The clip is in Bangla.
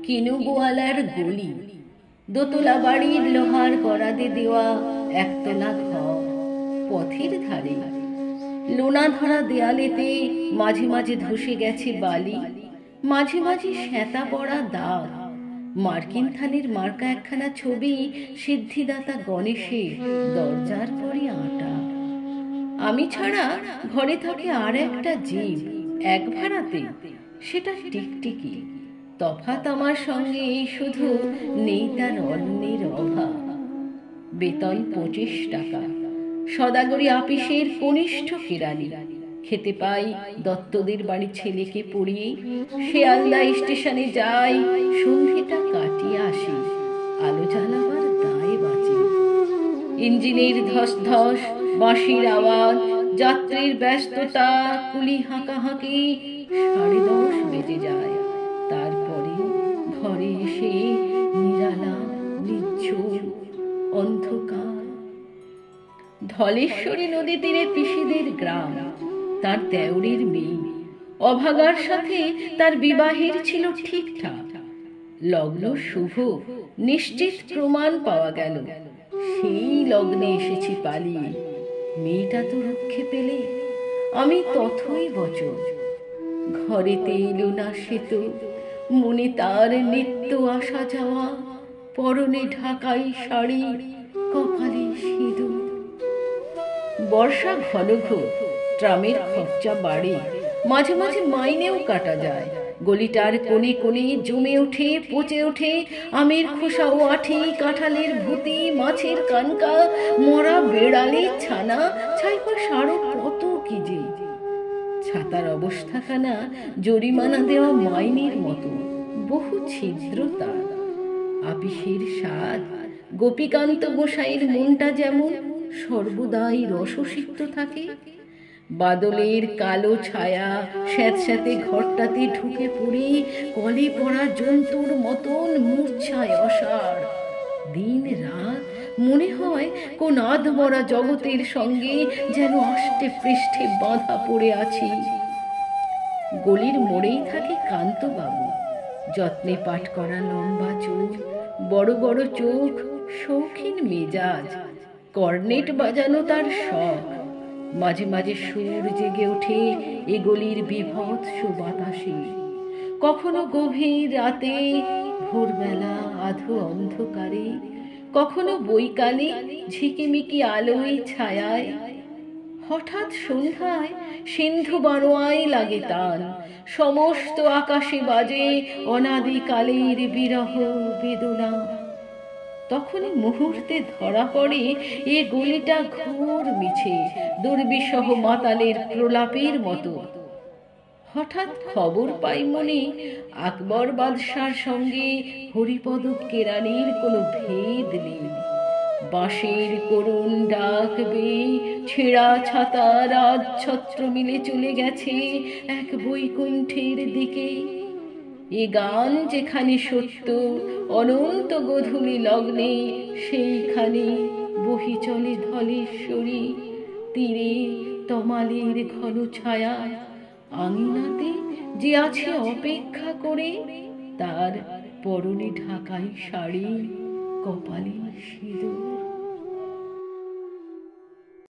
কিনুগোয়ালার গলি, দোতলা বাড়ির লোহার করাদে দেওয়া একতলা ঘর, পথের ধারে লোনা ধরা দেয়ালেতে মাঝে মাঝে ধসে গেছে বালি, মাঝে মাঝে শ্যাতা পড়া দাগ, মার্কিন থালির মার্কা একখানা ছবি সিদ্ধিদাতা গণেশের দরজার পরে আঁটা। আমি ছাড়া ঘরে থাকে আর একটা জীব, এক ভাড়াতে, সেটা টিকটিকি। তফাৎ আমার সঙ্গে এই শুধু নেই তার অন্যের অভাব। বেতন 25 টাকা, সদাগরি আপিসের কনিষ্ঠ কেরানি। খেতে পাই দত্তদের বাড়ির ছেলেকে পড়িয়ে, শিয়ালদা স্টেশনে যাই, সন্ধ্যেটা কাটিয়ে আসি, আলো জ্বালাবার দায় বাঁচি। ইঞ্জিনের ধস ধস, বাঁশির আওয়াজ, যাত্রীর ব্যস্ততা, কুলি হাঁকাহাঁকি, 10:30 বেজে যায়। তারপরে ঘরে এসে নিরালা, নিঝুম অন্ধকার। ধলেশ্বরী নদী তীরে পিসিদের গ্রাম, তার দেওরের মেয়ে। অভাগার সাথে তার বিবাহের ছিল ঠিকঠাক, লগ্ন শুভ, নিশ্চিত প্রমাণ পাওয়া গেল। সেই লগ্নে এসেছি পালিয়ে। মেয়েটা তো রক্ষে পেলে, আমি তথই বচন। ঘরেতে এলো না সেতু, মনে তার নিত্য আসা যাওয়া, পরনে ঢাকাই শাড়ি, কপালে সিঁদুর। বর্ষা ঘন ঘন, ট্রামের খরচা বাড়ে, মাঝে মাঝে মাইনেও কাটা যায়। গলিটার কোণে কোণে জমে ওঠে, পচে ওঠে আমের খোসা ও আঠি, কাঁঠালের ভুতি, মাছের কানকা, মরা বেড়ালের ছানা, ছাইপাশ আরো কত কি যে। ছাতার অবস্থাখানা জরিমানা দেওয়া মাইনের মতো, বহু ছিদ্র তার। আপিসের স্বাদ, গোপীকান্ত গোসাইয়ের মনটা যেমন সর্বদাই রসসিক্ত থাকে। বাদলের কালো ছায়া স্যাঁতস্যাঁতে ঘরটাতে ঢুকে পড়ে কলে পড়া জন্তুর মতন মূর্ছায় অসাড়। দিন রাত মনে হয় কোন আধমরা জগতের সঙ্গে যেন আষ্টে পৃষ্ঠে বাঁধা পড়ে আছি। গলির মোড়েই থাকে কান্তবাবু, যত্নে পাঠ করা লম্বা চুল, বড় বড় চোখ, শৌখিন মেজাজ। কর্নেট বাজানো তার শখ। মাঝে মাঝে সুর জেগে ওঠে এ গলির বিভৎস বাতাসে। কখনো গভীর রাতে, ভোরবেলা আধো অন্ধকারে, কখনো বৈকালে ঝিকিমিকি আলোয় ছায়ায়। হঠাৎ সন্ধ্যায় সিন্ধু বানোয়ায় লাগে তান, সমস্ত আকাশে বাজে অনাদিকালের বিরহ বেদনা। তখনই মুহূর্তে ধরা পড়ে এ গলিটা ঘোর মিছে, দুর্বিষহ মাতালের প্রলাপের মতো। হঠাৎ খবর পাই মনে, আকবর বাদশার সঙ্গে হরিপদ কেরানির কোনো ভেদ নেই। বাঁশের করুণ ডাক বেয়ে ছেঁড়া ছাতা রাজছত্র মিলে চলে গেছে এক বৈকুণ্ঠের দিকে। এ গান যেখানে সত্য, অনন্ত গধূলি লগ্নে সেইখানে বহি চলে ধলেশ্বরী। তীরে তমালের ঘন ছায়া, আঙিনাতে যে আছে অপেক্ষা করে, তার পরনে ঢাকাই শাড়ি, কপালে সিঁদুর।